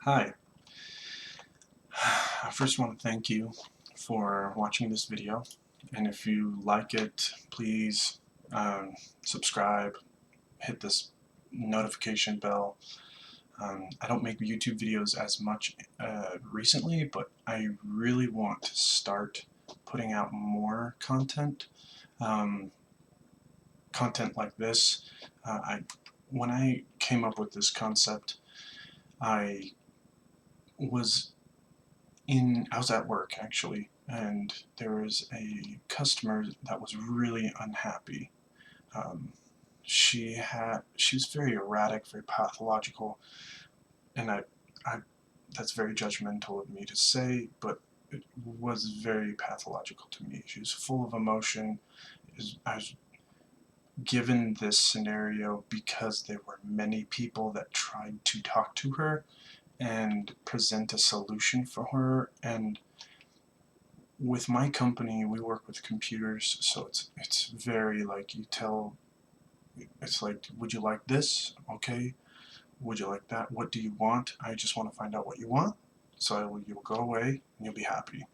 Hi. I first want to thank you for watching this video, and if you like it, please subscribe, hit this notification bell. I don't make YouTube videos as much recently, but I really want to start putting out more content. Um, Content like this. When I came up with this concept, I was I was at work actually, and there was a customer that was really unhappy. Um, she was very erratic, very pathological, and I that's very judgmental of me to say, but it was very pathological to me. She was full of emotion. I was given this scenario because there were many people that tried to talk to her and present a solution for her, and with my company, we work with computers, so it's very like it's like, would you like this? Okay. Would you like that? What do you want? I just want to find out what you want. So you'll go away and you'll be happy.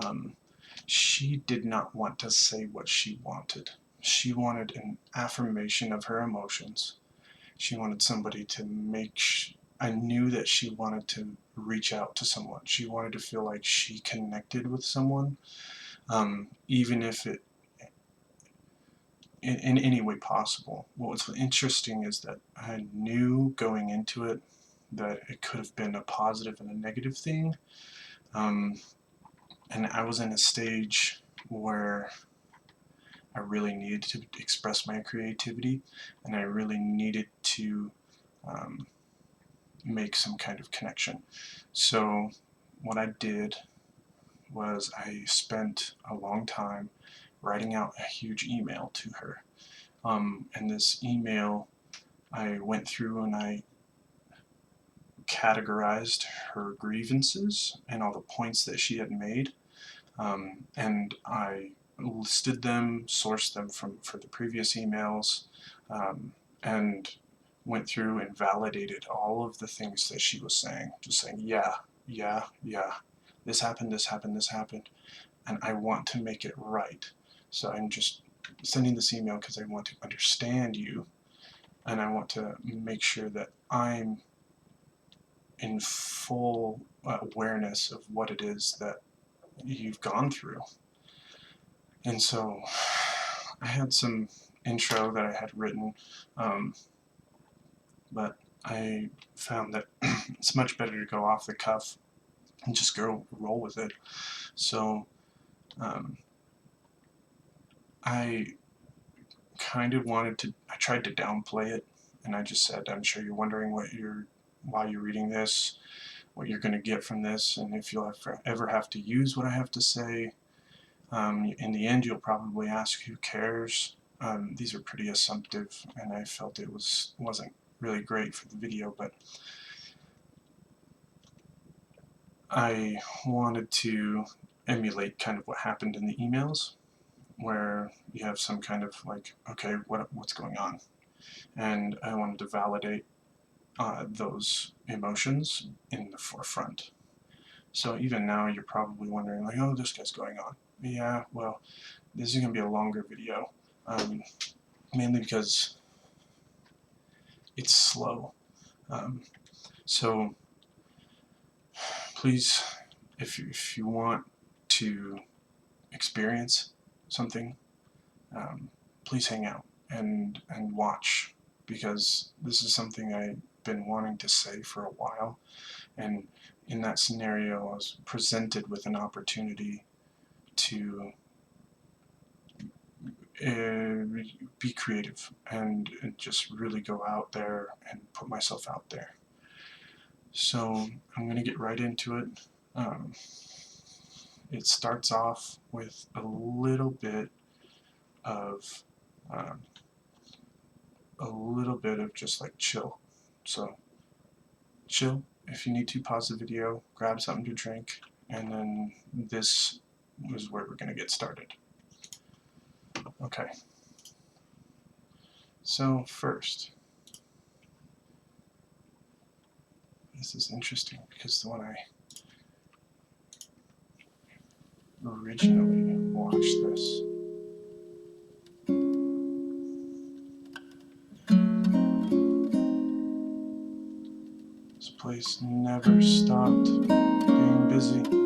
Um, she did not want to say what she wanted. She wanted an affirmation of her emotions. She wanted somebody to I knew that she wanted to reach out to someone. She wanted to feel like she connected with someone, even if it in any way possible. What was interesting is that I knew going into it that it could have been a positive and a negative thing, um, and I was in a stage where I really needed to express my creativity, and I really needed to um, make some kind of connection. So what I did was I spent a long time writing out a huge email to her. And this email, I went through and I categorized her grievances and all the points that she had made, and I listed them, sourced them for the previous emails, and went through and validated all of the things that she was saying, just saying, yeah, yeah, yeah, this happened, this happened, this happened, and I want to make it right. So I'm just sending this email because I want to understand you, and I want to make sure that I'm in full awareness of what it is that you've gone through. And so I had some intro that I had written, um, but I found that it's much better to go off the cuff and just go roll with it. So um, I I tried to downplay it, and I just said, I'm sure you're wondering why you're reading this, what you're going to get from this, and if you'll ever have to use what I have to say. In the end, you'll probably ask, who cares? These are pretty assumptive, and I felt it wasn't really great for the video, but I wanted to emulate kind of what happened in the emails, where you have some kind of like, okay, what's going on? And I wanted to validate those emotions in the forefront. So even now, you're probably wondering, like, oh, this guy's going on. Yeah, well, this is going to be a longer video, mainly because it's slow. Um, so please, if you want to experience something, please hang out and watch, because this is something I've been wanting to say for a while. And in that scenario, I was presented with an opportunity to be creative and just really go out there and put myself out there. So I'm going to get right into it. Um, it starts off with a little bit of um, just like chill. So chill. If you need to, pause the video, grab something to drink, and then this is where we're going to get started. Okay. So first, This is interesting because when I originally watched this, this place never stopped being busy.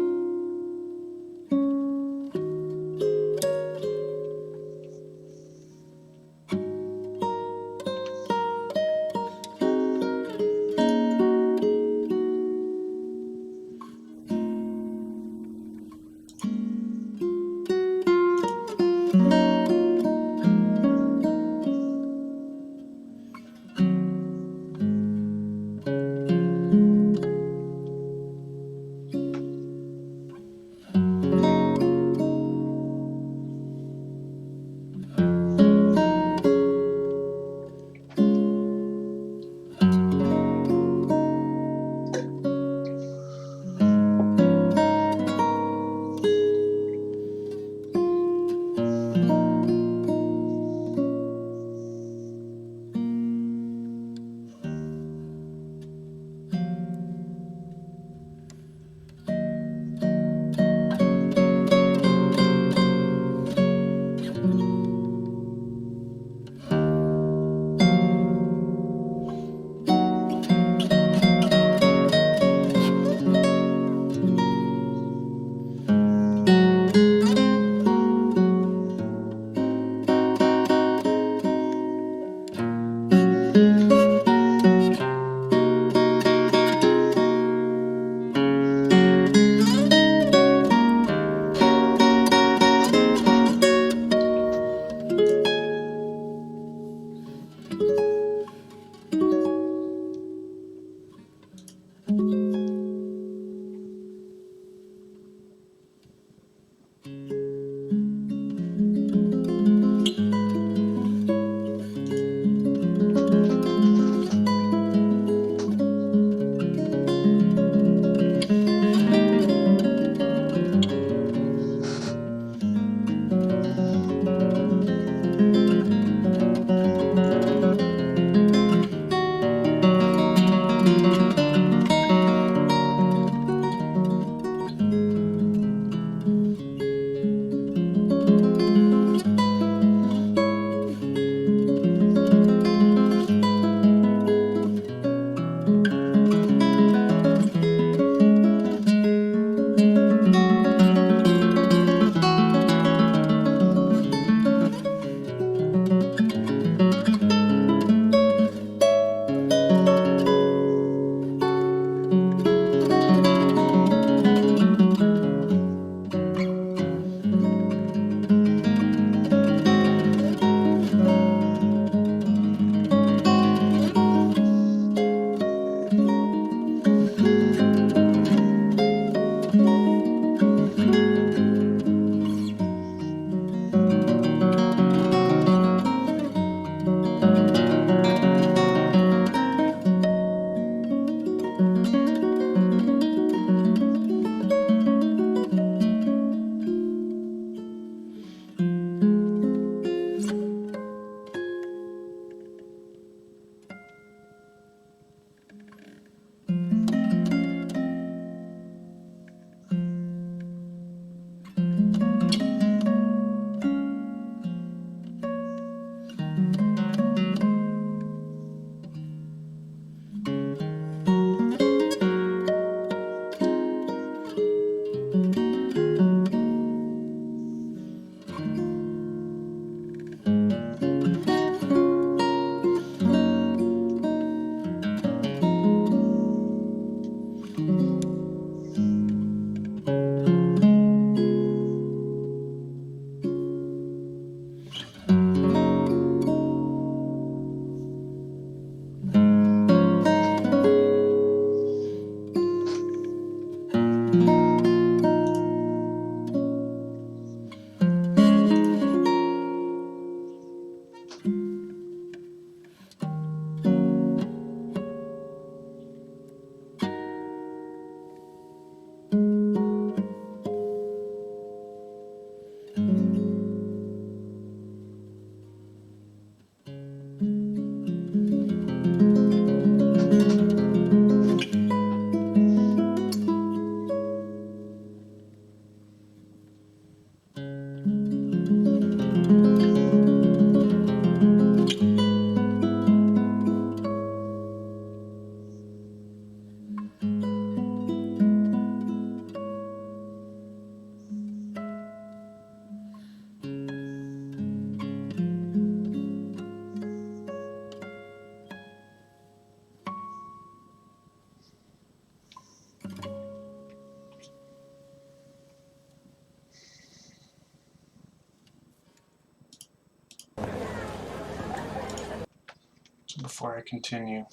before I continue,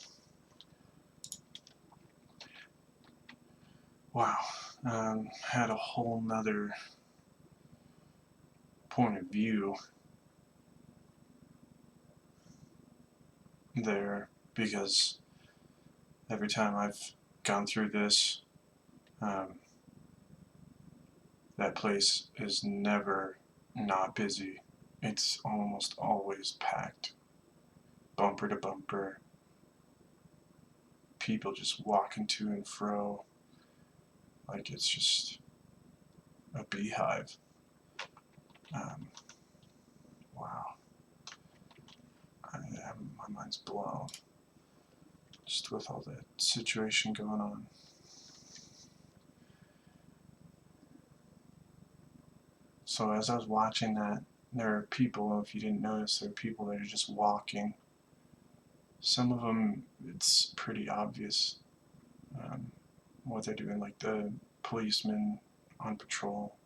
wow, had a whole nother point of view there, because every time I've gone through this, that place is never not busy. It's almost always packed, bumper to bumper, people just walking to and fro like it's just a beehive. Wow, my mind's blown just with all that situation going on. So as I was watching that, there are people, if you didn't notice, there are people that are just walking. Some of them, it's pretty obvious what they're doing, like the policemen on patrol.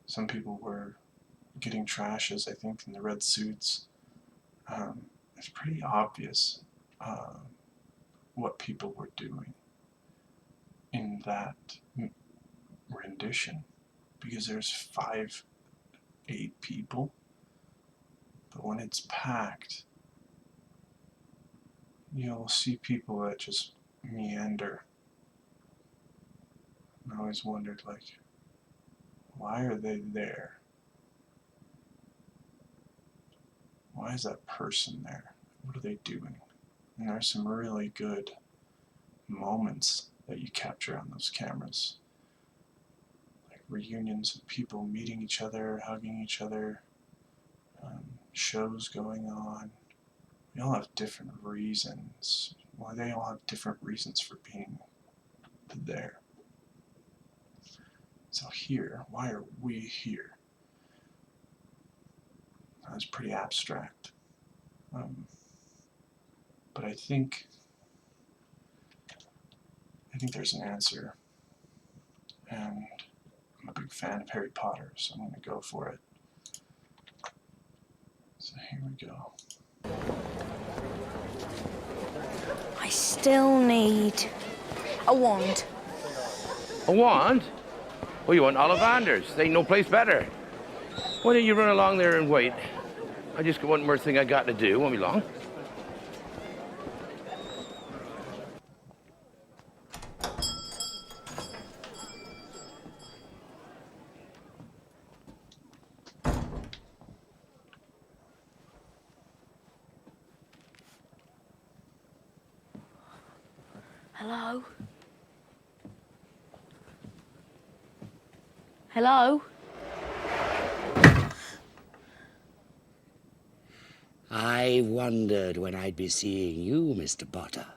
Some people were getting trashes, I think, in the red suits. It's pretty obvious what people were doing in that rendition, because there's 5-8 people, but when it's packed, you'll see people that just meander. I always wondered, like, why are they there? Why is that person there? What are they doing? And there's some really good moments that you capture on those cameras. Like reunions of people meeting each other, hugging each other, shows going on. We all have different reasons. Why they all have different reasons for being there. So here, why are we here? That's pretty abstract. But I think there's an answer. And I'm a big fan of Harry Potter, so I'm going to go for it. So here we go. I still need a wand. A wand? Well, you want Ollivander's. There ain't no place better. Why don't you run along there and wait? I just got one more thing I got to do. Won't be long. Hello? Hello? I wondered when I'd be seeing you, Mr. Potter.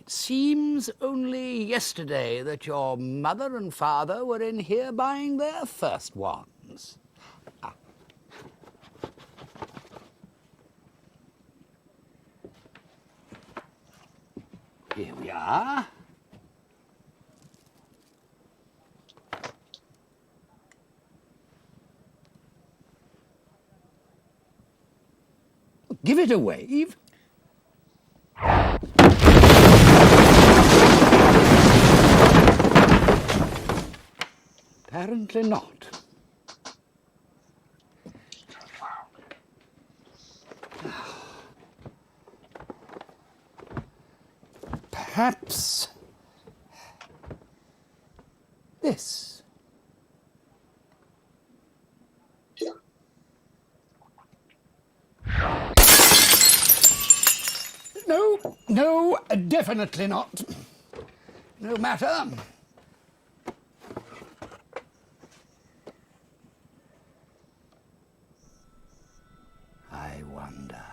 It seems only yesterday that your mother and father were in here buying their first wands. Ah. Here we are. Give it a wave. Apparently not. Perhaps this. No, definitely not. No matter. I wonder.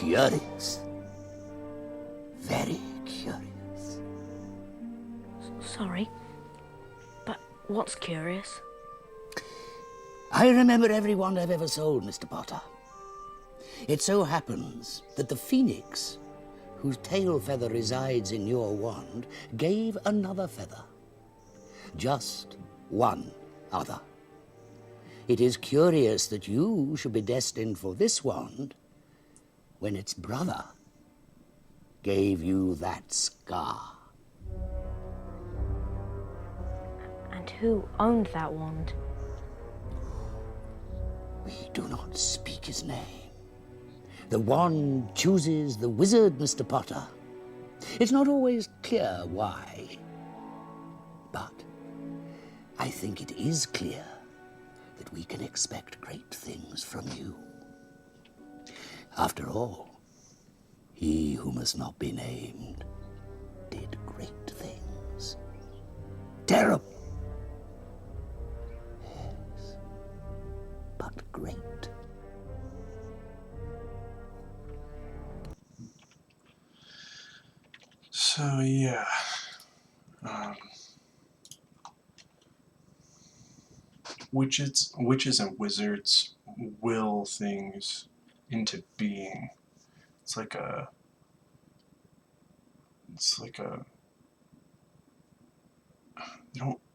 curious. Very curious. Sorry, but what's curious? I remember every wand I've ever sold, Mr. Potter. It so happens that the phoenix, whose tail feather resides in your wand, gave another feather. Just one other. It is curious that you should be destined for this wand when its brother gave you that scar. And who owned that wand? We do not speak his name. The wand chooses the wizard, Mr. Potter. It's not always clear why, but I think it is clear that we can expect great things from you. After all, he who must not be named did great things. Terrible. Yes, but great. So yeah, witches and wizards will things into being. It's like a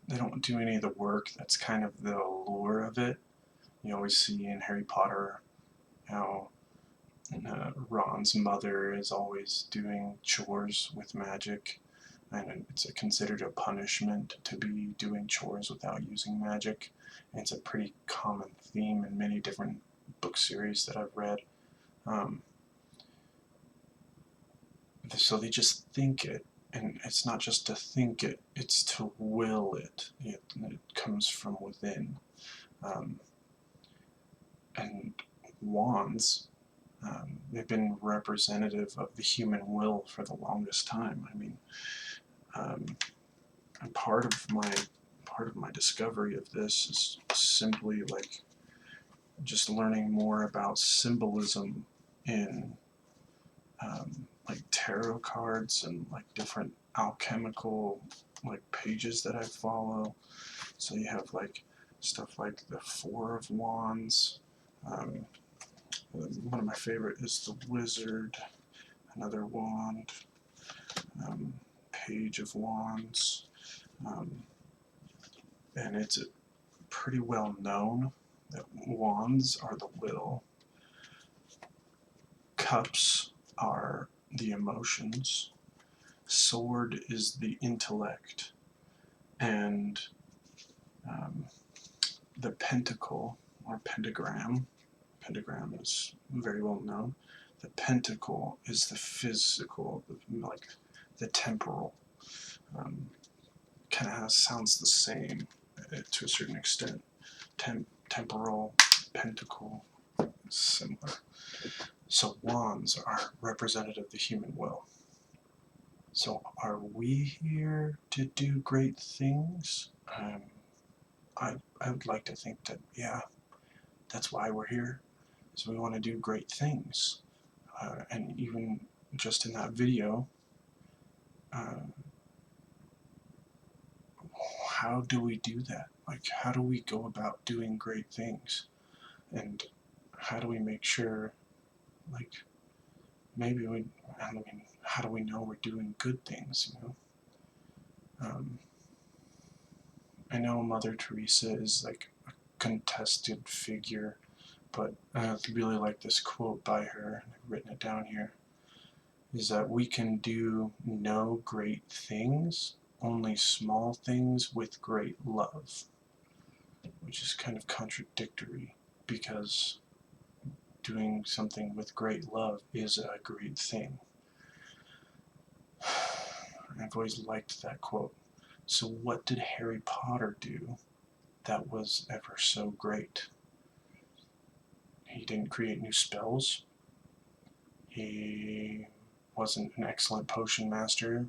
they don't do any of the work. That's kind of the allure of it. You always see in Harry Potter how Ron's mother is always doing chores with magic, and it's considered a punishment to be doing chores without using magic. And it's a pretty common theme in many different book series that I've read. So they just think it, and it's not just to think it, it's to will it. It comes from within. And wands, they've been representative of the human will for the longest time. I mean, and part of my discovery of this is simply like just learning more about symbolism in like tarot cards and like different alchemical like pages that I follow. So you have like stuff like the Four of Wands. One of my favorite is the Wizard, another wand, Page of Wands, and it's pretty well known that wands are the will, cups are the emotions, sword is the intellect, and the pentacle or pentagram is very well known. The pentacle is the physical, like the temporal. Kind of sounds the same to a certain extent. Temporal, pentacle, similar. So wands are representative of the human will. So are we here to do great things? I would like to think that, yeah, that's why we're here. So we want to do great things. And even just in that video, how do we do that? Like, how do we go about doing great things? And how do we make sure, like, maybe I mean, how do we know we're doing good things, you know? I know Mother Teresa is like a contested figure, but I really like this quote by her, I've written it down here, is that we can do no great things, only small things with great love, which is kind of contradictory because doing something with great love is a great thing. I've always liked that quote. So what did Harry Potter do that was ever so great? He didn't create new spells. He wasn't an excellent potion master.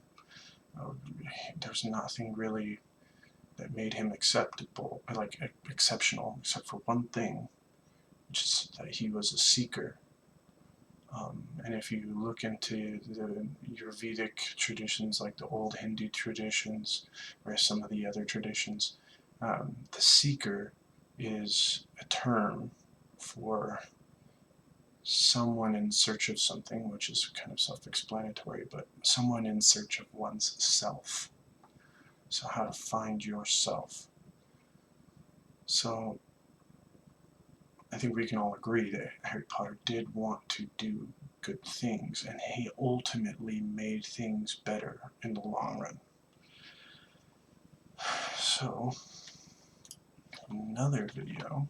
There's nothing really that made him acceptable, like exceptional, except for one thing, which is that he was a seeker And if you look into your Vedic traditions, like the old Hindu traditions, or some of the other traditions, the seeker is a term for someone in search of something, which is kind of self-explanatory, but someone in search of one's self. So how to find yourself. So I think we can all agree that Harry Potter did want to do good things, and he ultimately made things better in the long run. So, another video.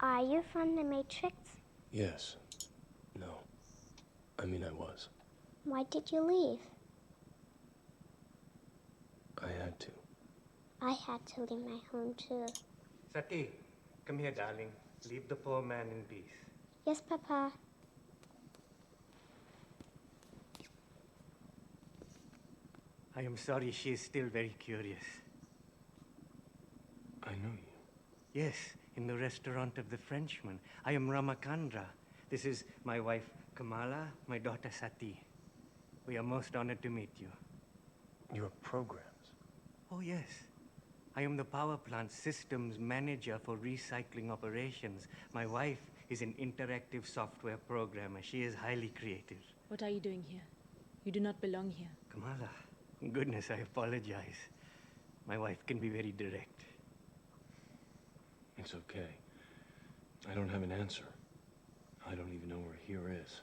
Are you from the Matrix? Yes. No. I mean, I was. Why did you leave? I had to. I had to leave my home too. Sati, come here, darling. Leave the poor man in peace. Yes, Papa. I am sorry, she is still very curious. I know you. Yes, in the restaurant of the Frenchman. I am Ramakandra. This is my wife, Kamala, my daughter, Sati. We are most honored to meet you. Your programs. Oh, yes. I am the power plant systems manager for recycling operations. My wife is an interactive software programmer. She is highly creative. What are you doing here? You do not belong here. Kamala, goodness, I apologize. My wife can be very direct. It's okay. I don't have an answer. I don't even know where here is.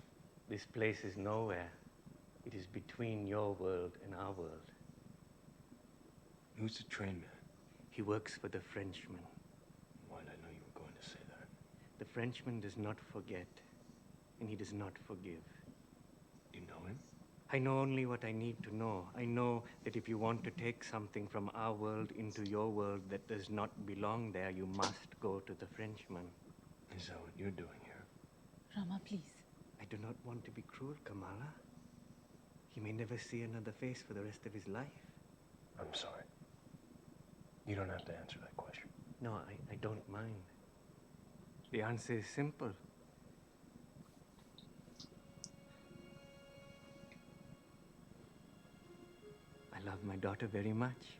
This place is nowhere. It is between your world and our world. Who's the train man? He works for the Frenchman. Why did I know you were going to say that? The Frenchman does not forget, and he does not forgive. You know him? I know only what I need to know. I know that if you want to take something from our world into your world that does not belong there, you must go to the Frenchman. Is that what you're doing here? Rama, please. I do not want to be cruel, Kamala. He may never see another face for the rest of his life. I'm sorry. You don't have to answer that question. No, I don't mind. The answer is simple. I love my daughter very much.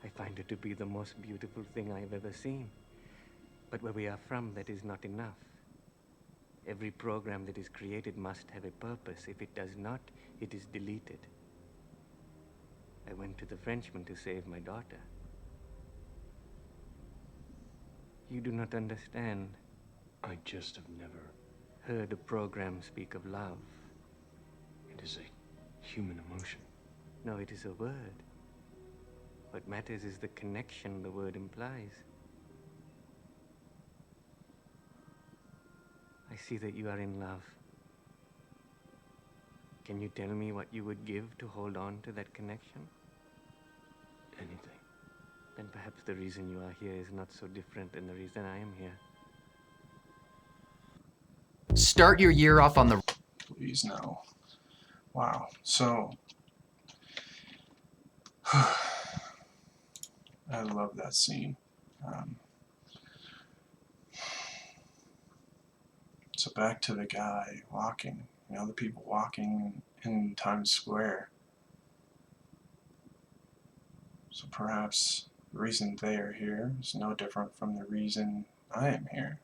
I find her to be the most beautiful thing I have ever seen. But where we are from, that is not enough. Every program that is created must have a purpose. If it does not, it is deleted. I went to the Frenchman to save my daughter. You do not understand. I just have never... Heard a program speak of love. It is a human emotion. No, it is a word. What matters is the connection the word implies. I see that you are in love. Can you tell me what you would give to hold on to that connection? Anything. Then perhaps the reason you are here is not so different than the reason I am here. Start your year off on the... Please no. Wow. So, I love that scene. So back to the guy walking, the people walking in Times Square. So perhaps the reason they are here is no different from the reason I am here.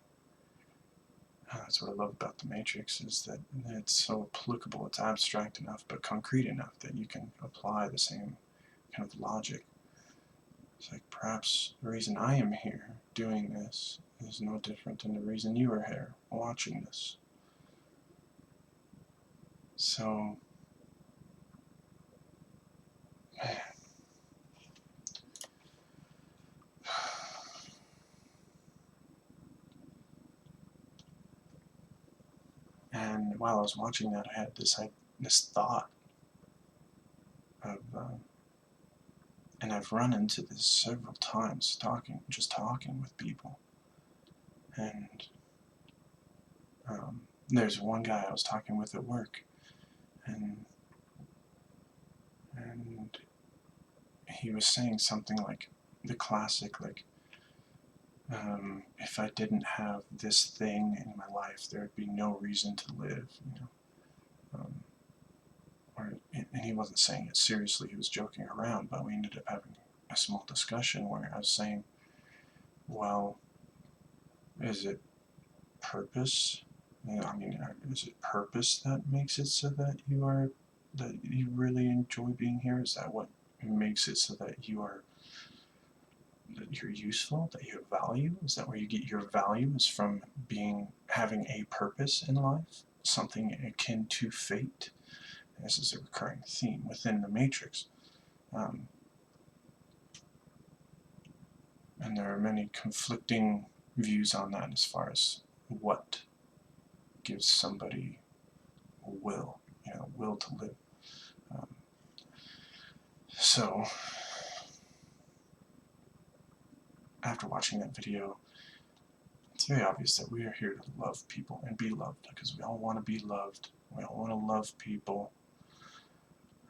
That's what I love about the Matrix, is that it's so applicable, it's abstract enough, but concrete enough that you can apply the same kind of logic. It's like perhaps the reason I am here doing this is no different than the reason you are here watching this. So, man. And while I was watching that, I had this thought of, and I've run into this several times, just talking with people. And there's one guy I was talking with at work, and he was saying something like the classic, like, if I didn't have this thing in my life, there would be no reason to live, you know. And he wasn't saying it seriously, he was joking around, but we ended up having a small discussion where I was saying, well, is it purpose? I mean, is it purpose that makes it so that you really enjoy being here? Is that what makes it so that you're useful, that you have value? Is that where you get your value, is from having a purpose in life, something akin to fate? This is a recurring theme within the Matrix. And there are many conflicting views on that as far as what gives somebody will, will to live. So, after watching that video, it's very obvious that we are here to love people and be loved, because we all want to be loved. We all want to love people.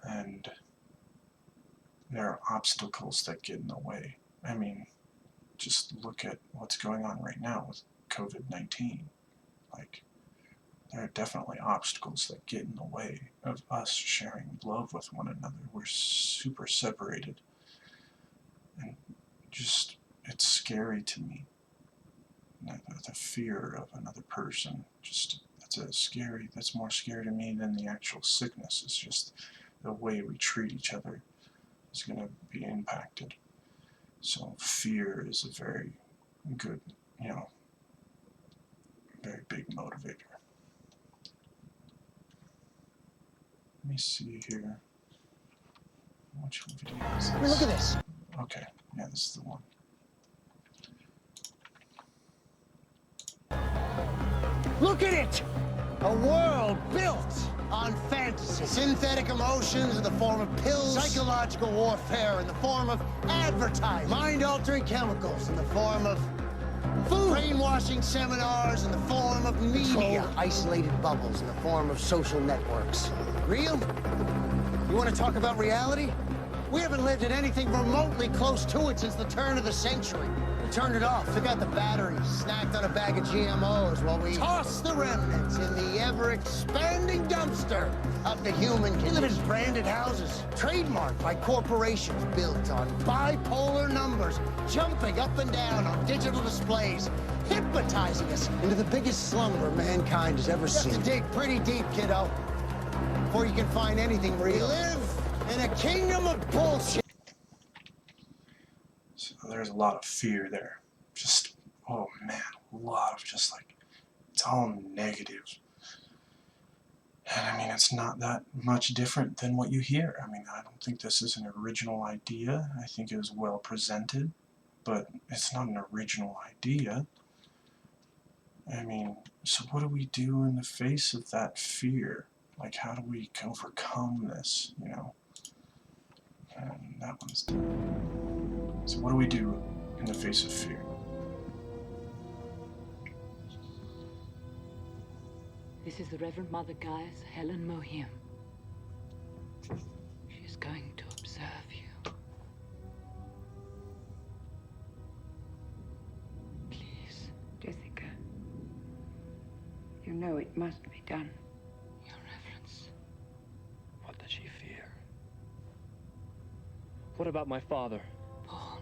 And there are obstacles that get in the way. I mean, just look at what's going on right now with COVID-19. Like, there are definitely obstacles that get in the way of us sharing love with one another. We're super separated. And just, it's scary to me. The fear of another person, that's more scary to me than the actual sickness. It's just the way we treat each other is going to be impacted. So fear is a very good, very big motivator. Let me see here. Which video is this? Look at this. Okay, yeah, this is the one. Look at it! A world built on fantasy. Synthetic emotions in the form of pills. Psychological warfare in the form of advertising. Mind-altering chemicals in the form of food. Brainwashing seminars in the form of media. Controlled, isolated bubbles in the form of social networks. Real? You want to talk about reality? We haven't lived in anything remotely close to it since the turn of the century. We turned it off, took out the batteries, snacked on a bag of GMOs while we tossed the remnants in the ever-expanding dumpster of the human condition. We live in branded houses, trademarked by corporations, built on bipolar numbers, jumping up and down on digital displays, hypnotizing us into the biggest slumber mankind has ever seen. You have to dig pretty deep, kiddo, before you can find anything real. We live in a kingdom of bullshit. So there's a lot of fear there. Just, oh man, a lot of just like, it's all negative. And I mean, it's not that much different than what you hear. I mean, I don't think this is an original idea. I think it was well presented, but it's not an original idea. I mean, so what do we do in the face of that fear? Like, how do we overcome this, And that one's done. So what do we do in the face of fear? This is the Reverend Mother Gaius Helen Mohim. She is going to observe you. Please. Jessica, you know it must be done. Your Reverence. What does she fear? What about my father? Paul,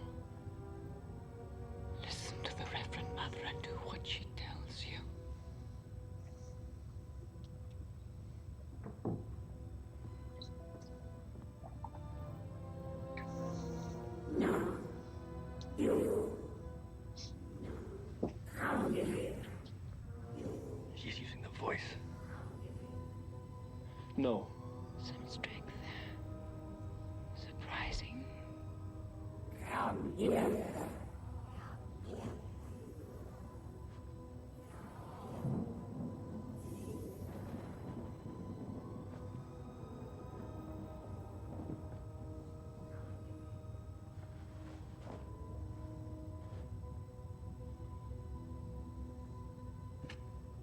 listen to the Reverend Mother and do what she tells you. No. You. Come here. She's using the voice. No. Some strength there. Surprising. Come here.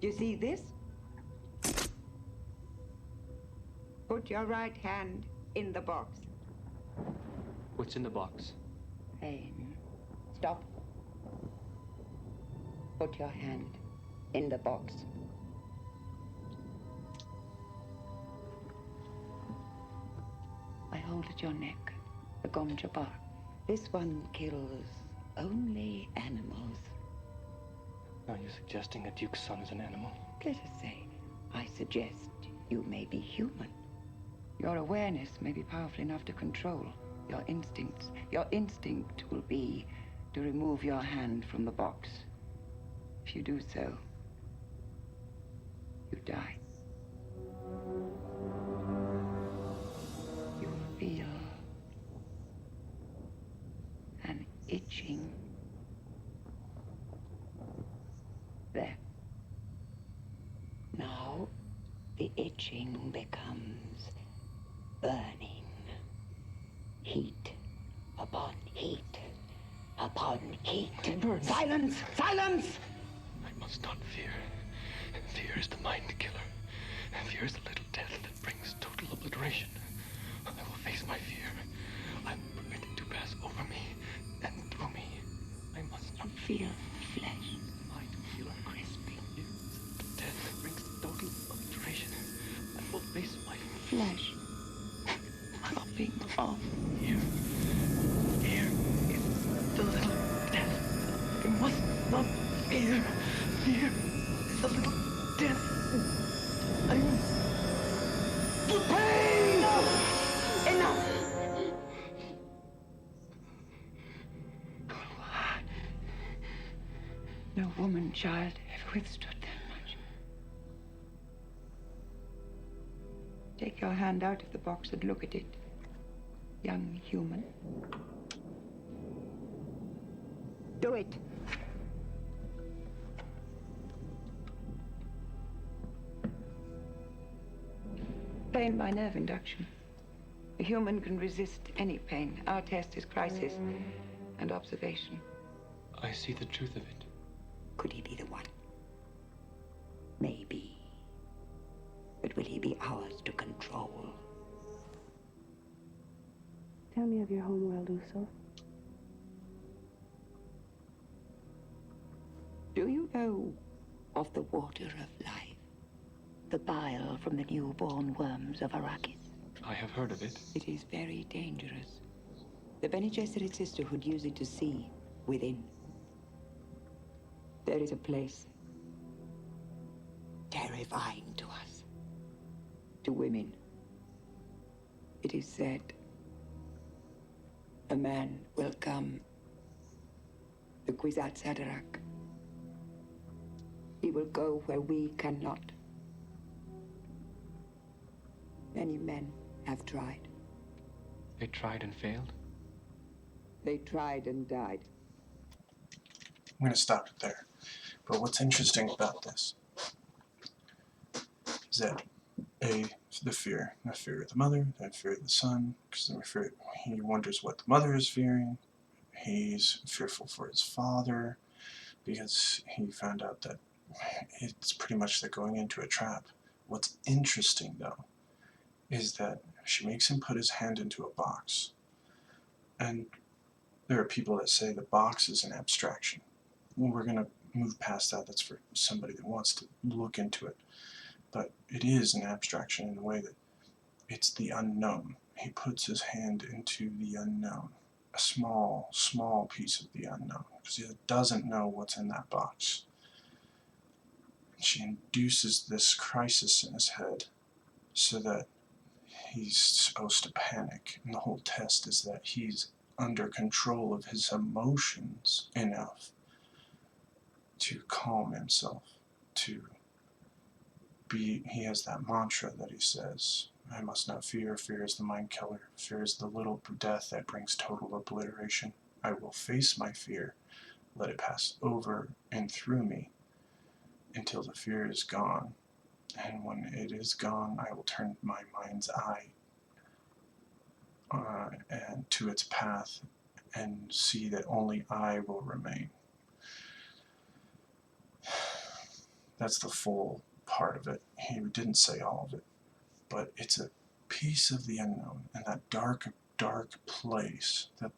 You see this? Put your right hand in the box. What's in the box? Pain. Stop. Put your hand in the box. I hold at your neck, the Gom Jabbar. This one kills only animals. Are you suggesting a Duke's son is an animal? Let us say, I suggest you may be human. Your awareness may be powerful enough to control your instincts. Your instinct will be to remove your hand from the box. If you do so, you die. You feel an itching there. Now, the itching becomes burning. Heat upon heat upon heat. Silence! Silence! I must not fear. Fear is the mind killer. Fear is the little death that brings total obliteration. I will face my fear. I will permit it to pass over me and through me. I must not feel flesh. Mind killer. Crispy. Fear is the death that brings total obliteration. I will face my Flesh. Popping off. Here is the little death. You must not fear. Fear is the little death. I the pain! Enough! No woman, child, ever withstood that much. Take your hand out of the box and look at it. Young human. Do it. Pain by nerve induction. A human can resist any pain. Our test is crisis and observation. I see the truth of it. Could he be the one? Maybe. But will he be ours to control? Tell me of your homeworld, Uso. Do you know of the water of life? The bile from the newborn worms of Arrakis? I have heard of it. It is very dangerous. The Bene Gesserit Sisterhood use it to see within. There is a place terrifying to us, to women. It is said a man will come, the Kwisatz Haderach. He will go where we cannot. Many men have tried. They tried and failed? They tried and died. I'm going to stop it there. But what's interesting about this is that the fear of the mother, the fear of the son, because he wonders what the mother is fearing. He's fearful for his father because he found out that it's pretty much they're going into a trap. What's interesting though is that she makes him put his hand into a box, and there are people that say the box is an abstraction. Well, we're going to move past that. That's for somebody that wants to look into it. But it is an abstraction in the way that it's the unknown. He puts his hand into the unknown, a small, small piece of the unknown, because he doesn't know what's in that box. And she induces this crisis in his head so that he's supposed to panic. And the whole test is that he's under control of his emotions enough to calm himself, he has that mantra that he says, I must not fear, fear is the mind killer, fear is the little death that brings total obliteration. I will face my fear, let it pass over and through me until the fear is gone. And when it is gone, I will turn my mind's eye and to its path and see that only I will remain. That's the full part of it. He didn't say all of it, but it's a piece of the unknown, and that dark, dark place that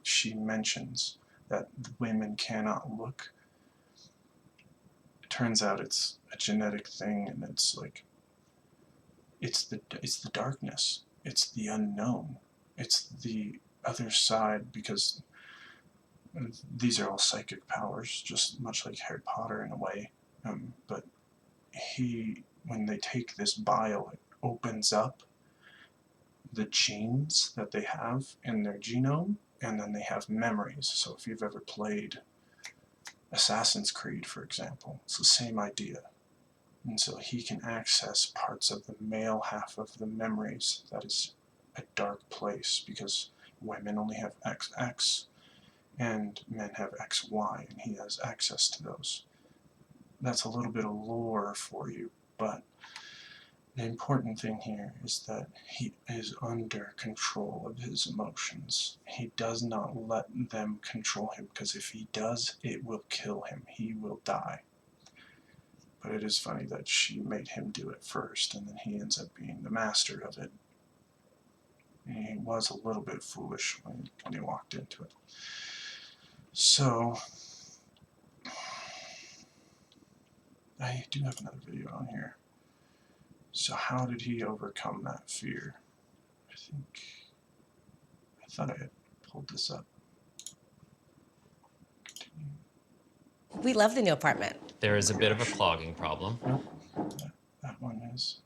she mentions that women cannot look. it turns out it's a genetic thing, and it's like, it's the darkness, it's the unknown, it's the other side, because these are all psychic powers, just much like Harry Potter in a way. But when they take this bile, it opens up the genes that they have in their genome, and then they have memories. So if you've ever played Assassin's Creed, for example, it's the same idea. And so he can access parts of the male half of the memories. That is a dark place, because women only have XX and men have XY, and he has access to those. That's a little bit of lore for you, but the important thing here is that he is under control of his emotions. He does not let them control him, because if he does, it will kill him. He will die. But it is funny that she made him do it first, and then he ends up being the master of it. And he was a little bit foolish when he walked into it. So, I do have another video on here. So how did he overcome that fear? I thought I had pulled this up. Continue. We love the new apartment. There is a bit of a clogging problem. That one is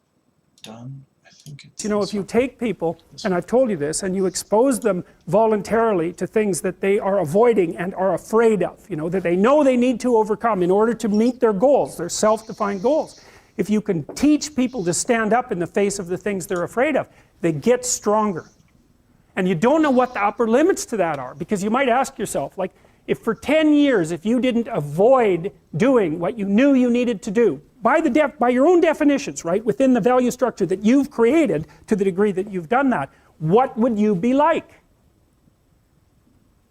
done. I think it's... You know, if you take people, and I've told you this, and you expose them voluntarily to things that they are avoiding and are afraid of, you know, that they know they need to overcome in order to meet their goals, their self-defined goals. If you can teach people to stand up in the face of the things they're afraid of, they get stronger. And you don't know what the upper limits to that are, because you might ask yourself, like, if for 10 years, if you didn't avoid doing what you knew you needed to do, by your own definitions, right, within the value structure that you've created, to the degree that you've done that, what would you be like?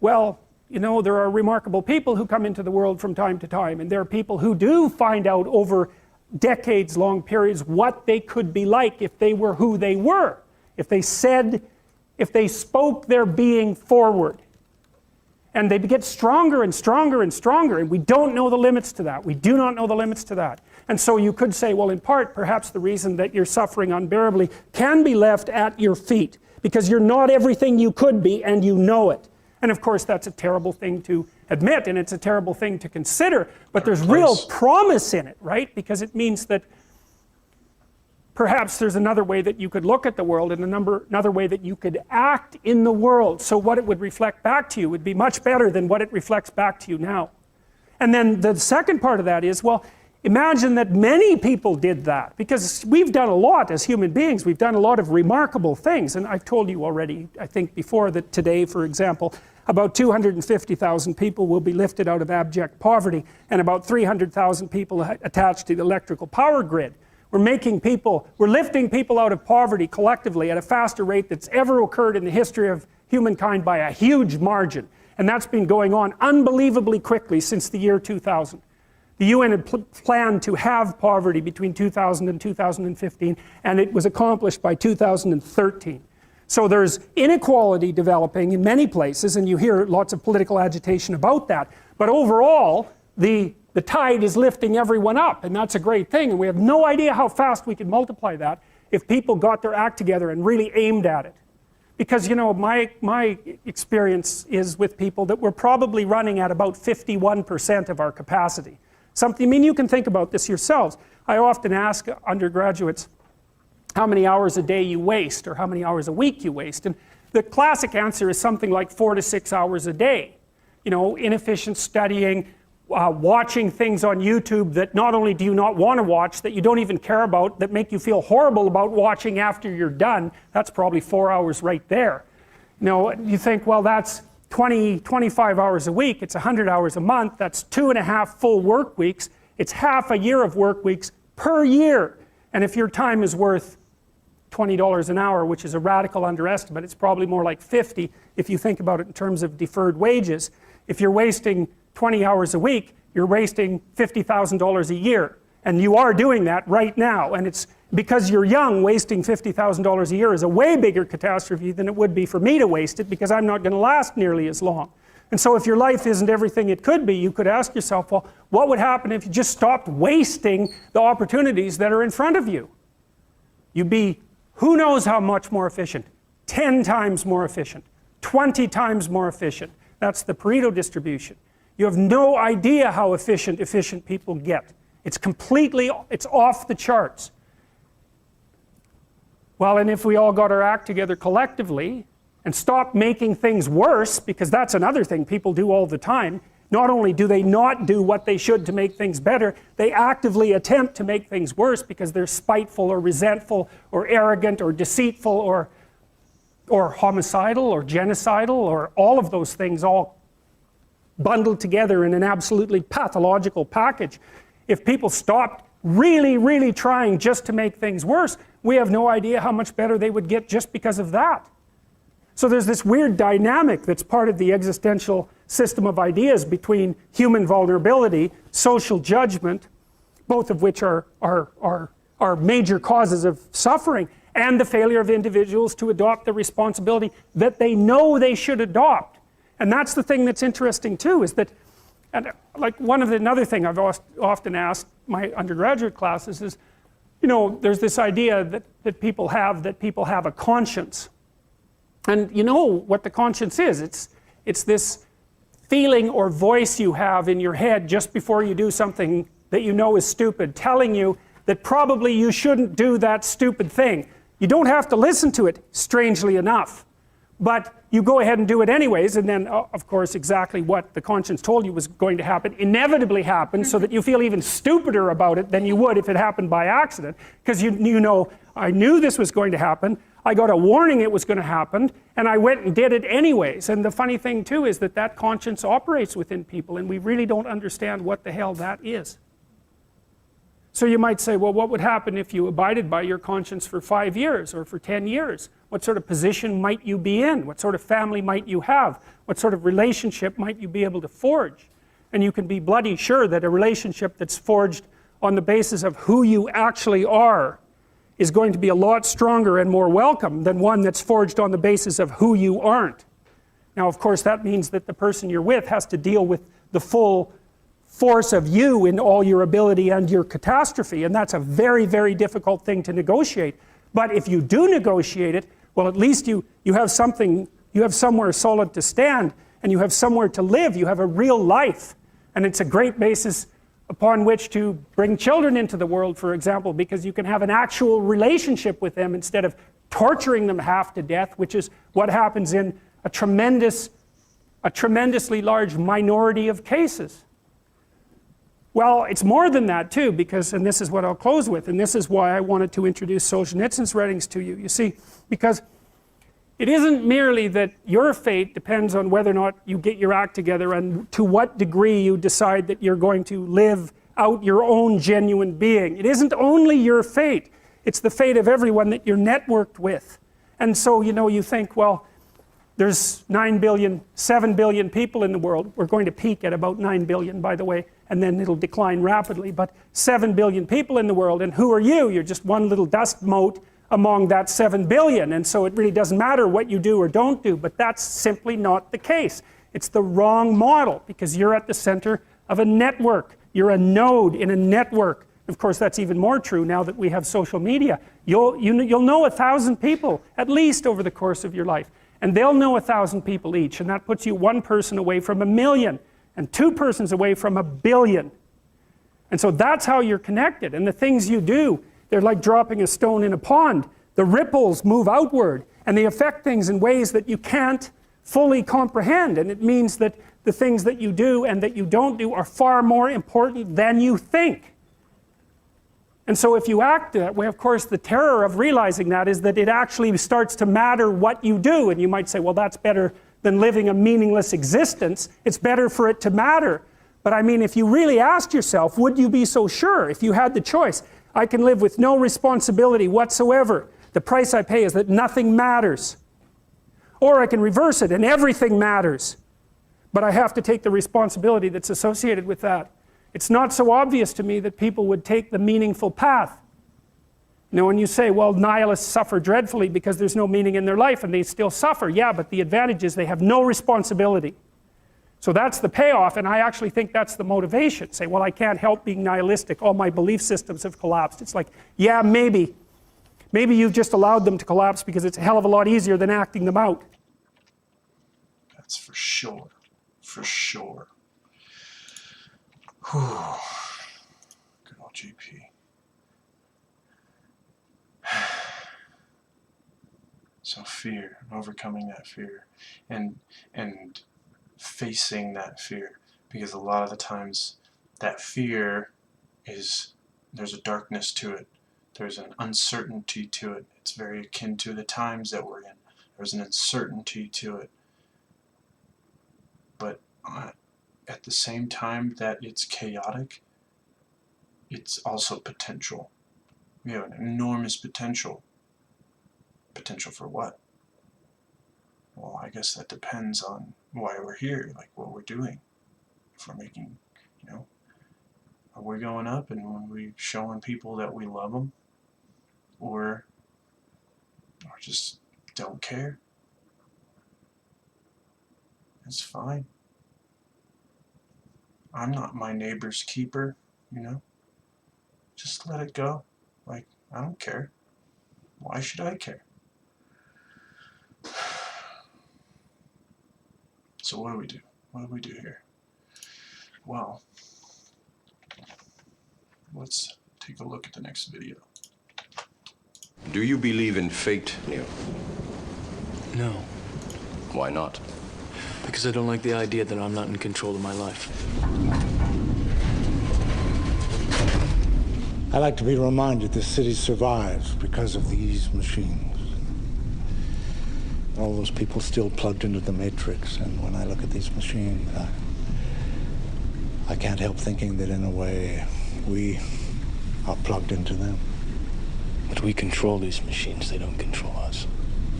Well, you know, there are remarkable people who come into the world from time to time, and there are people who do find out over decades-long periods what they could be like if they were who they were, if they spoke their being forward. And they get stronger and stronger and stronger, and we don't know the limits to that. We do not know the limits to that. And so you could say, well, in part, perhaps the reason that you're suffering unbearably can be left at your feet, because you're not everything you could be, and you know it. And of course, that's a terrible thing to admit, and it's a terrible thing to consider, but there's real promise in it, right? Because it means that perhaps there's another way that you could look at the world, and another way that you could act in the world, so what it would reflect back to you would be much better than what it reflects back to you now. And then the second part of that is, well, imagine that many people did that, because we've done a lot as human beings. We've done a lot of remarkable things, and I've told you already, I think before, that today, for example, about 250,000 people will be lifted out of abject poverty, and about 300,000 people attached to the electrical power grid. We're lifting people out of poverty collectively at a faster rate that's ever occurred in the history of humankind by a huge margin. And that's been going on unbelievably quickly since the year 2000. The UN had planned to have poverty between 2000 and 2015, and it was accomplished by 2013. So there's inequality developing in many places, and you hear lots of political agitation about that. But overall, the tide is lifting everyone up, and that's a great thing. And we have no idea how fast we could multiply that if people got their act together and really aimed at it. Because, you know, my experience is with people that we're probably running at about 51% of our capacity. I mean, you can think about this yourselves. I often ask undergraduates how many hours a day you waste, or how many hours a week you waste. And the classic answer is something like 4 to 6 hours a day. You know, inefficient studying, watching things on YouTube that not only do you not want to watch, that you don't even care about, that make you feel horrible about watching after you're done. That's probably 4 hours right there. You know, you think, well, that's 25 hours a week, it's 100 hours a month, that's 2.5 full work weeks, it's half a year of work weeks per year. And if your time is worth $20 an hour, which is a radical underestimate, it's probably more like 50 if you think about it in terms of deferred wages. If you're wasting 20 hours a week, you're wasting $50,000 a year. And you are doing that right now. And it's because you're young, wasting $50,000 a year is a way bigger catastrophe than it would be for me to waste it, because I'm not going to last nearly as long. And so if your life isn't everything it could be, you could ask yourself, well, what would happen if you just stopped wasting the opportunities that are in front of you? You'd be who knows how much more efficient, 10 times more efficient, 20 times more efficient. That's the Pareto distribution. You have no idea how efficient people get. It's off the charts. Well, and if we all got our act together collectively and stopped making things worse, because that's another thing people do all the time, not only do they not do what they should to make things better, they actively attempt to make things worse because they're spiteful or resentful or arrogant or deceitful or homicidal or genocidal or all of those things all bundled together in an absolutely pathological package. If people stopped really, really trying just to make things worse, we have no idea how much better they would get just because of that. So there's this weird dynamic that's part of the existential system of ideas between human vulnerability, social judgment, both of which are major causes of suffering, and the failure of individuals to adopt the responsibility that they know they should adopt. And that's the thing that's interesting too, is that, and like another thing I've often asked my undergraduate classes is, you know, there's this idea that people have a conscience. And you know what the conscience is. It's this feeling or voice you have in your head just before you do something that you know is stupid, telling you that probably you shouldn't do that stupid thing. You don't have to listen to it, strangely enough. But you go ahead and do it anyways, and then, of course, exactly what the conscience told you was going to happen inevitably happens, so that you feel even stupider about it than you would if it happened by accident. Because you know, I knew this was going to happen, I got a warning it was going to happen, and I went and did it anyways. And the funny thing too is that conscience operates within people, and we really don't understand what the hell that is. So you might say, well, what would happen if you abided by your conscience for 5 years or for 10 years? What sort of position might you be in? What sort of family might you have? What sort of relationship might you be able to forge? And you can be bloody sure that a relationship that's forged on the basis of who you actually are is going to be a lot stronger and more welcome than one that's forged on the basis of who you aren't. Now, of course, that means that the person you're with has to deal with the full force of you in all your ability and your catastrophe, and that's a very, very difficult thing to negotiate. But if you do negotiate it, well, at least you have something, you have somewhere solid to stand, and you have somewhere to live, you have a real life. And it's a great basis upon which to bring children into the world, for example, because you can have an actual relationship with them instead of torturing them half to death, which is what happens in a tremendously large minority of cases. Well, it's more than that too, because, and this is what I'll close with, and this is why I wanted to introduce Solzhenitsyn's writings to you. You see, because it isn't merely that your fate depends on whether or not you get your act together and to what degree you decide that you're going to live out your own genuine being. It isn't only your fate, it's the fate of everyone that you're networked with. And so, you know, you think, well, there's 9 billion, 7 billion people in the world. We're going to peak at about 9 billion, by the way, and then it'll decline rapidly, but 7 billion people in the world, and who are you? You're just one little dust mote among that 7 billion, and so it really doesn't matter what you do or don't do, but that's simply not the case. It's the wrong model, because you're at the center of a network. You're a node in a network. Of course, that's even more true now that we have social media. You'll know 1,000 people, at least over the course of your life, and they'll know 1,000 people each, and that puts you one person away from 1 million, and 2 persons away from 1 billion. And so that's how you're connected, and the things you do, they're like dropping a stone in a pond. The ripples move outward, and they affect things in ways that you can't fully comprehend, and it means that the things that you do and that you don't do are far more important than you think. And so if you act that way, of course, the terror of realizing that is that it actually starts to matter what you do, and you might say, well, that's better than living a meaningless existence. It's better for it to matter. But I mean, if you really asked yourself, would you be so sure if you had the choice? I can live with no responsibility whatsoever. The price I pay is that nothing matters. Or I can reverse it and everything matters. But I have to take the responsibility that's associated with that. It's not so obvious to me that people would take the meaningful path. You know, when you say, well, nihilists suffer dreadfully because there's no meaning in their life and they still suffer. Yeah, but the advantage is they have no responsibility. So that's the payoff, and I actually think that's the motivation. Say, well, I can't help being nihilistic. All my belief systems have collapsed. It's like, yeah, maybe. Maybe you've just allowed them to collapse because it's a hell of a lot easier than acting them out. That's for sure. For sure. Whew. Good old GP. So fear, overcoming that fear, and facing that fear, because a lot of the times that fear is, there's a darkness to it, there's an uncertainty to it. It's very akin to the times that we're in. There's an uncertainty to it, but at the same time that it's chaotic, it's also potential. We have an enormous potential. Potential for what? Well, I guess that depends on why we're here, like what we're doing. If we're making, you know, are we going up and when we showing people that we love them, or just don't care? It's fine. I'm not my neighbor's keeper, you know. Just let it go. Like, I don't care. Why should I care? So what do we do? What do we do here? Well, let's take a look at the next video. Do you believe in fate, Neo? No. Why not? Because I don't like the idea that I'm not in control of my life. I like to be reminded this city survives because of these machines. All those people still plugged into the Matrix, and when I look at these machines, I can't help thinking that in a way we are plugged into them. But we control these machines, they don't control us.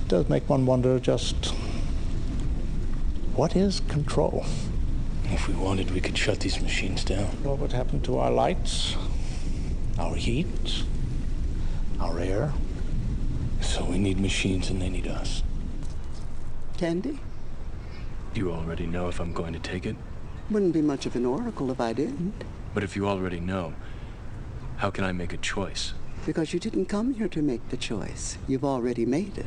It does make one wonder just what is control? If we wanted, we could shut these machines down. What would happen to our lights, our heat, our air? So we need machines and they need us. Candy? You already know if I'm going to take it? Wouldn't be much of an oracle if I didn't. But if you already know, how can I make a choice? Because you didn't come here to make the choice. You've already made it.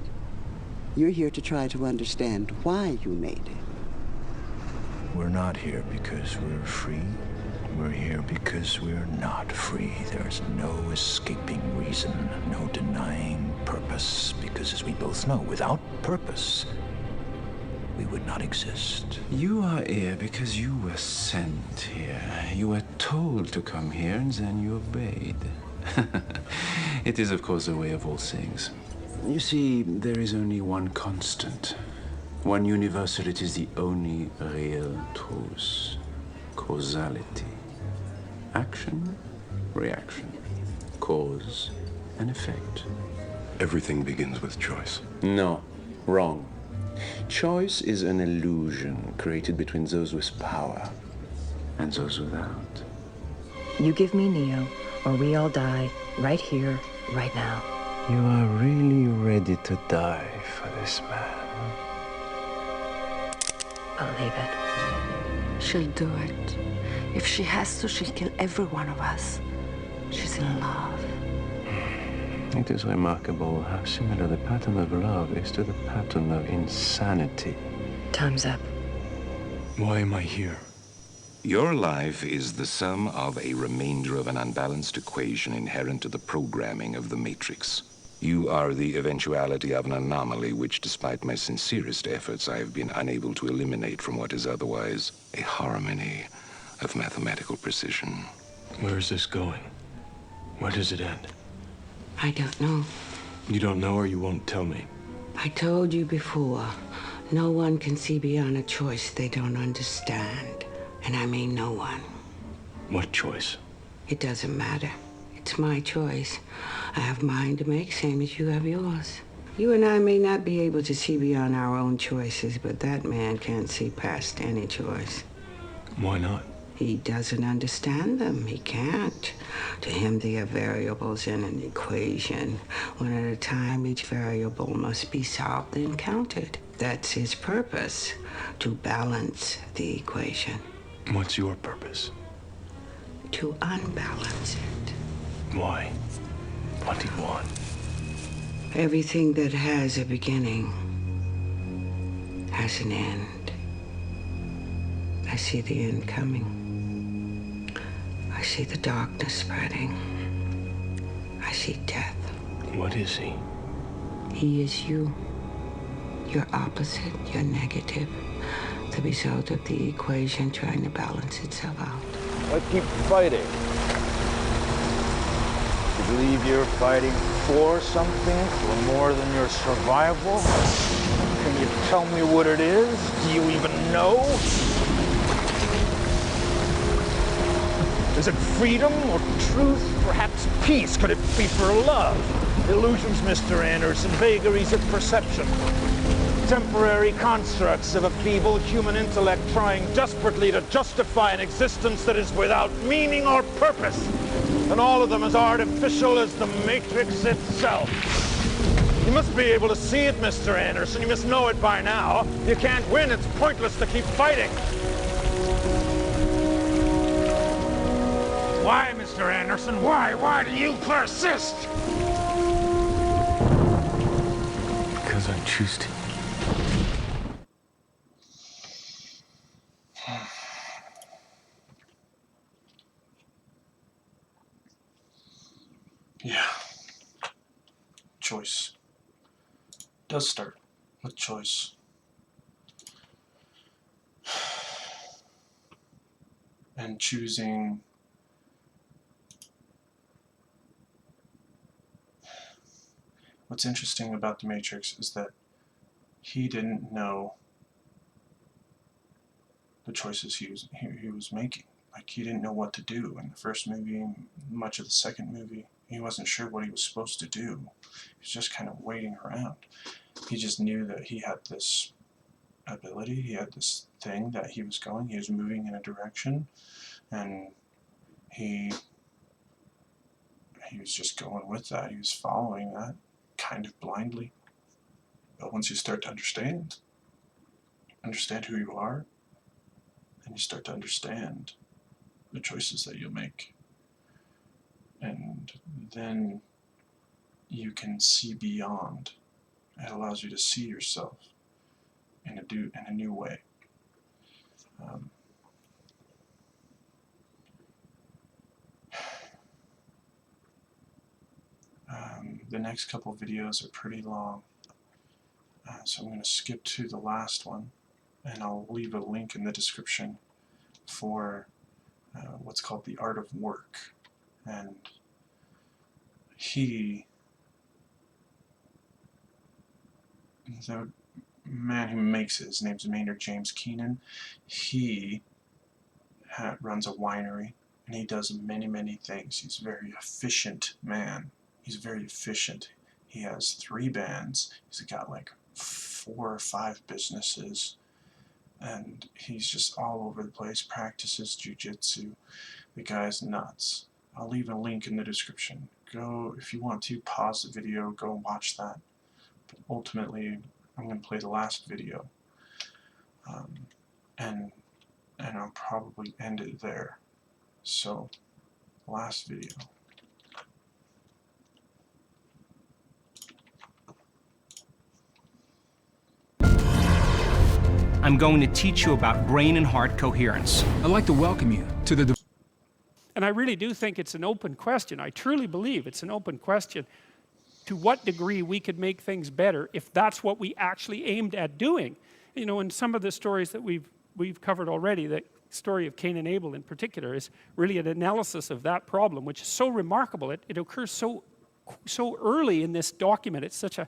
You're here to try to understand why you made it. We're not here because we're free. We're here because we're not free. There's no escaping reason, no denying purpose, because as we both know, without purpose, we would not exist. You are here because you were sent here. You were told to come here and then you obeyed. It is, of course, a way of all things. You see, there is only one constant, one universal. It is the only real truth. Causality. Action, reaction, cause and effect. Everything begins with choice. No, wrong. Choice is an illusion created between those with power and those without. You give me Neo, or we all die right here, right now. You are really ready to die for this man. Believe it. She'll do it. If she has to, she'll kill every one of us. She's in love. It is remarkable how similar the pattern of love is to the pattern of insanity. Time's up. Why am I here? Your life is the sum of a remainder of an unbalanced equation inherent to the programming of the Matrix. You are the eventuality of an anomaly which, despite my sincerest efforts, I have been unable to eliminate from what is otherwise a harmony of mathematical precision. Where is this going? Where does it end? I don't know. You don't know or you won't tell me? I told you before, no one can see beyond a choice they don't understand. And I mean no one. What choice? It doesn't matter. It's my choice. I have mine to make, same as you have yours. You and I may not be able to see beyond our own choices, but that man can't see past any choice. Why not? He doesn't understand them. He can't. To him, they are variables in an equation. One at a time, each variable must be solved and counted. That's his purpose, to balance the equation. What's your purpose? To unbalance it. Why? What do you want? Everything that has a beginning has an end. I see the end coming. I see the darkness spreading. I see death. What is he? He is you. Your opposite, your negative. The result of the equation trying to balance itself out. Why keep fighting? You believe you're fighting for something, for more than your survival? Can you tell me what it is? Do you even know? Is it freedom or truth? Perhaps peace? Could it be for love? Illusions, Mr. Anderson, vagaries of perception. Temporary constructs of a feeble human intellect trying desperately to justify an existence that is without meaning or purpose. And all of them as artificial as the Matrix itself. You must be able to see it, Mr. Anderson. You must know it by now. You can't win. It's pointless to keep fighting. Why, Mr. Anderson? Why? Why do you persist? Because I choose to. Yeah. Choice. Does start with choice. And choosing what's interesting about the Matrix is that he didn't know the choices he was making. Like, he didn't know what to do in the first movie, much of the second movie. He wasn't sure what he was supposed to do. He was just kind of waiting around. He just knew that he had this ability, he had this thing that he was going, he was moving in a direction, and he was just going with that. He was following that kind of blindly. But once you start to understand who you are, then you start to understand the choices that you'll make. And then you can see beyond. It allows you to see yourself in a new way. The next couple videos are pretty long, so I'm going to skip to the last one, and I'll leave a link in the description for what's called the Art of Work. And the man who makes it, his name's Maynard James Keenan, he runs a winery, and he does many things. He's a very efficient man. He's very efficient. He has 3 bands. He's got like 4 or 5 businesses, and he's just all over the place, practices jiu-jitsu. The guy's nuts. I'll leave a link in the description. Go, if you want to, pause the video, go and watch that. But ultimately, I'm going to play the last video, and I'll probably end it there. So, last video. I'm going to teach you about brain and heart coherence. I'd like to welcome you to the... And I really do think it's an open question. I truly believe it's an open question to what degree we could make things better if that's what we actually aimed at doing. You know, in some of the stories that we've covered already, the story of Cain and Abel in particular is really an analysis of that problem, which is so remarkable. It occurs so early in this document. It's such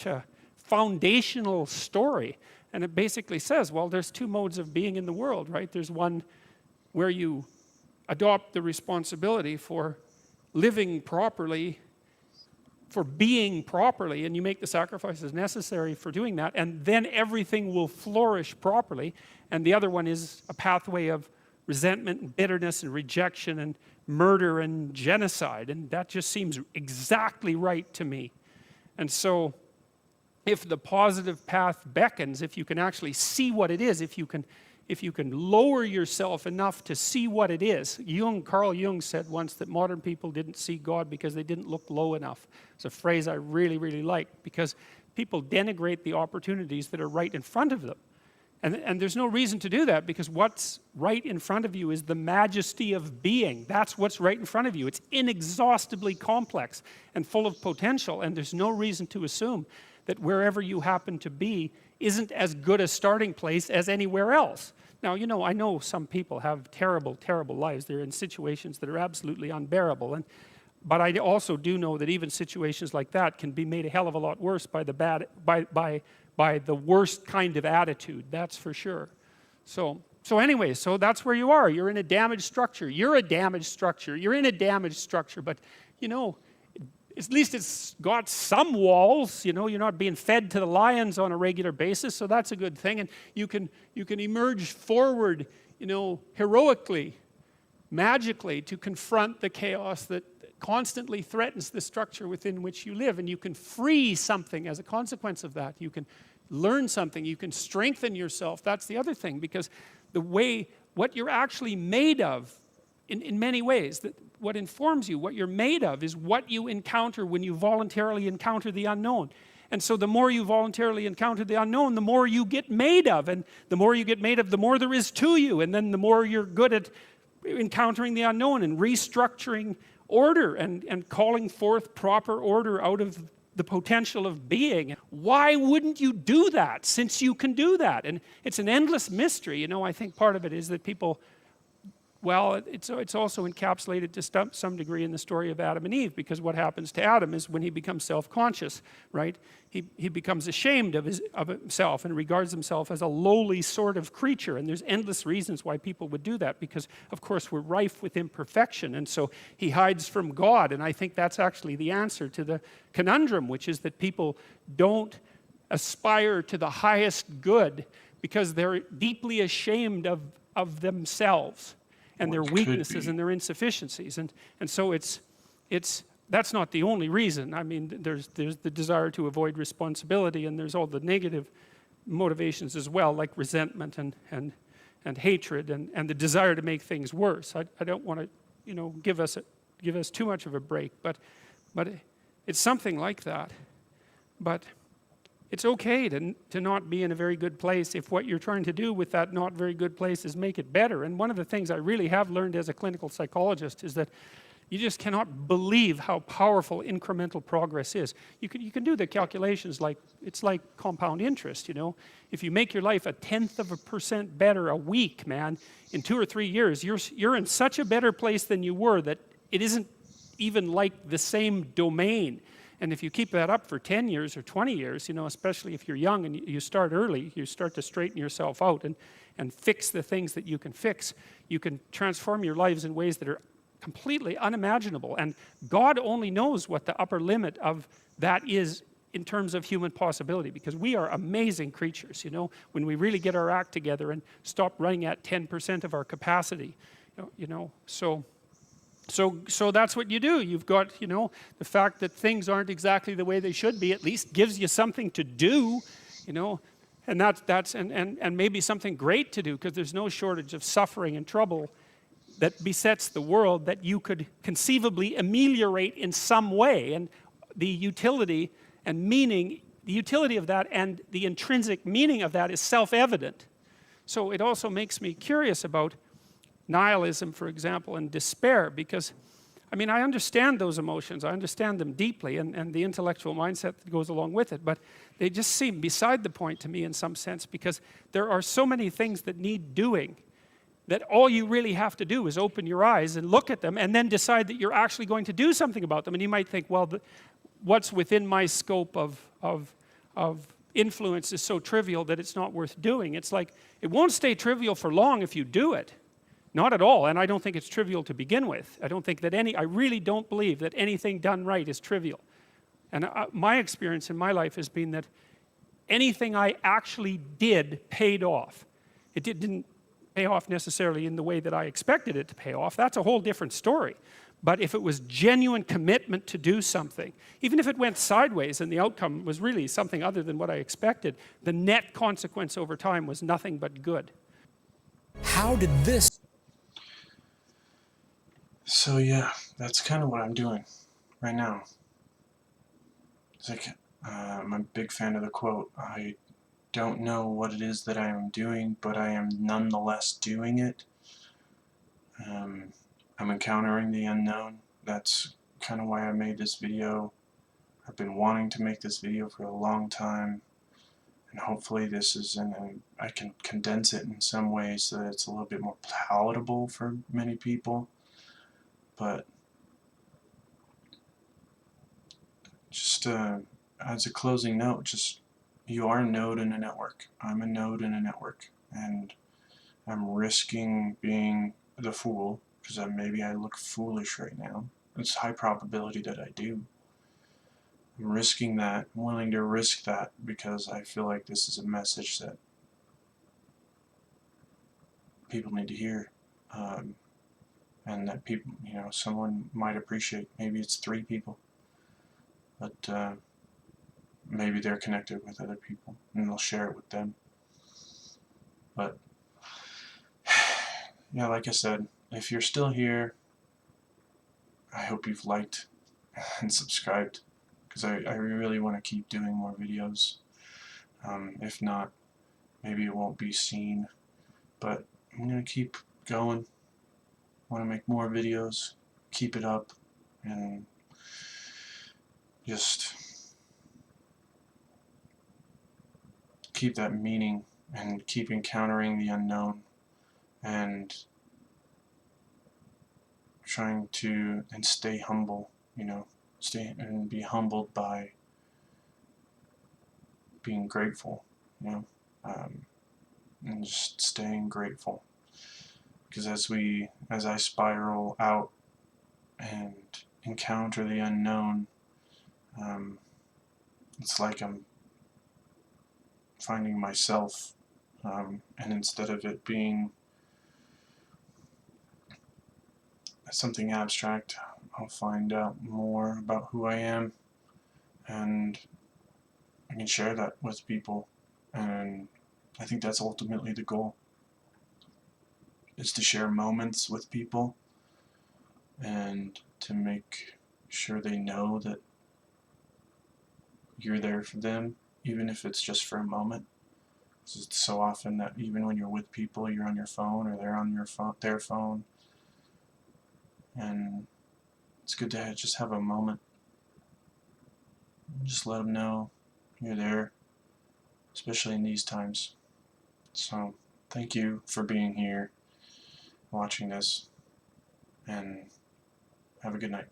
a foundational story. And it basically says, well, there's 2 modes of being in the world, right? There's one where you adopt the responsibility for living properly, for being properly, and you make the sacrifices necessary for doing that, and then everything will flourish properly. And the other one is a pathway of resentment and bitterness and rejection and murder and genocide, and that just seems exactly right to me. And so if the positive path beckons, if you can actually see what it is, if you can lower yourself enough to see what it is. Carl Jung said once that modern people didn't see God because they didn't look low enough. It's a phrase I really, really like, because people denigrate the opportunities that are right in front of them. And there's no reason to do that, because what's right in front of you is the majesty of being. That's what's right in front of you. It's inexhaustibly complex and full of potential, and there's no reason to assume that wherever you happen to be isn't as good a starting place as anywhere else. Now, you know, I know some people have terrible, terrible lives. They're in situations that are absolutely unbearable. But I also do know that even situations like that can be made a hell of a lot worse by the by the worst kind of attitude, that's for sure. So anyway, so that's where you are. You're in a damaged structure. You're a damaged structure. You're in a damaged structure, but you know, at least it's got some walls. You know, you're not being fed to the lions on a regular basis, so that's a good thing. And you can emerge forward, you know, heroically, magically, to confront the chaos that constantly threatens the structure within which you live, and you can free something as a consequence of that. You can learn something, you can strengthen yourself. That's the other thing, because what you're actually made of, in many ways, what informs you, what you're made of, is what you encounter when you voluntarily encounter the unknown. And so the more you voluntarily encounter the unknown, the more you get made of, and the more you get made of, the more there is to you, and then the more you're good at encountering the unknown and restructuring order and calling forth proper order out of the potential of being. Why wouldn't you do that, since you can do that? And it's an endless mystery. You know, I think part of it is that people, well, it's also encapsulated to some degree in the story of Adam and Eve, because what happens to Adam is when he becomes self-conscious, right? He becomes ashamed of himself and regards himself as a lowly sort of creature, and there's endless reasons why people would do that, because of course we're rife with imperfection, and so he hides from God. And I think that's actually the answer to the conundrum, which is that people don't aspire to the highest good because they're deeply ashamed of themselves and their weaknesses and their insufficiencies, and so that's not the only reason. I mean, there's the desire to avoid responsibility, and there's all the negative motivations as well, like resentment and hatred and the desire to make things worse. I don't want to, you know, give us too much of a break, but it's something like that. But it's okay to not be in a very good place if what you're trying to do with that not very good place is make it better. And one of the things I really have learned as a clinical psychologist is that you just cannot believe how powerful incremental progress is. You can do the calculations like, it's like compound interest, you know. If you make your life 0.1% better a week, man, in 2 or 3 years, you're in such a better place than you were that it isn't even like the same domain. And if you keep that up for 10 years or 20 years, you know, especially if you're young and you start early, you start to straighten yourself out and fix the things that you can fix, you can transform your lives in ways that are completely unimaginable. And God only knows what the upper limit of that is in terms of human possibility, because we are amazing creatures, you know, when we really get our act together and stop running at 10% of our capacity, you know. So that's what you do. You've got, you know, the fact that things aren't exactly the way they should be at least gives you something to do, you know, and that's maybe something great to do, because there's no shortage of suffering and trouble that besets the world that you could conceivably ameliorate in some way. And the utility and meaning, the utility of that and the intrinsic meaning of that is self-evident. So it also makes me curious about nihilism, for example, and despair, because I mean, I understand those emotions, I understand them deeply, and the intellectual mindset that goes along with it, but they just seem beside the point to me in some sense, because there are so many things that need doing that all you really have to do is open your eyes and look at them and then decide that you're actually going to do something about them. And you might think, well, what's within my scope of influence is so trivial that it's not worth doing. It's like, it won't stay trivial for long if you do it. Not at all, and I don't think it's trivial to begin with. I really don't believe that anything done right is trivial. And my experience in my life has been that anything I actually did paid off. It didn't pay off necessarily in the way that I expected it to pay off, that's a whole different story. But if it was genuine commitment to do something, even if it went sideways and the outcome was really something other than what I expected, the net consequence over time was nothing but good. How did this? So yeah, that's kind of what I'm doing right now. It's like, I'm a big fan of the quote, I don't know what it is that I am doing, but I am nonetheless doing it. I'm encountering the unknown. That's kind of why I made this video. I've been wanting to make this video for a long time, and hopefully this is I can condense it in some ways so that it's a little bit more palatable for many people. But just as a closing note, just you are a node in a network. I'm a node in a network, and I'm risking being the fool, because maybe I look foolish right now. It's high probability that I do. I'm risking that. I'm willing to risk that because I feel like this is a message that people need to hear, and that people, someone might appreciate. Maybe it's 3 people, but maybe they're connected with other people and they'll share it with them. But yeah, like I said, if you're still here, I hope you've liked and subscribed, because I really want to keep doing more videos. If not, maybe it won't be seen, but I'm going to keep going. I want to make more videos, keep it up, and just keep that meaning and keep encountering the unknown and trying to stay humble, stay and be humbled by being grateful, and just staying grateful. Because as I spiral out and encounter the unknown, it's like I'm finding myself, and instead of it being something abstract, I'll find out more about who I am, and I can share that with people. And I think that's ultimately the goal, is to share moments with people and to make sure they know that you're there for them, even if it's just for a moment. It's so often that even when you're with people, you're on your phone or they're on their phone, and it's good to just have a moment. Just let them know you're there, especially in these times. So thank you for being here, watching this, and have a good night.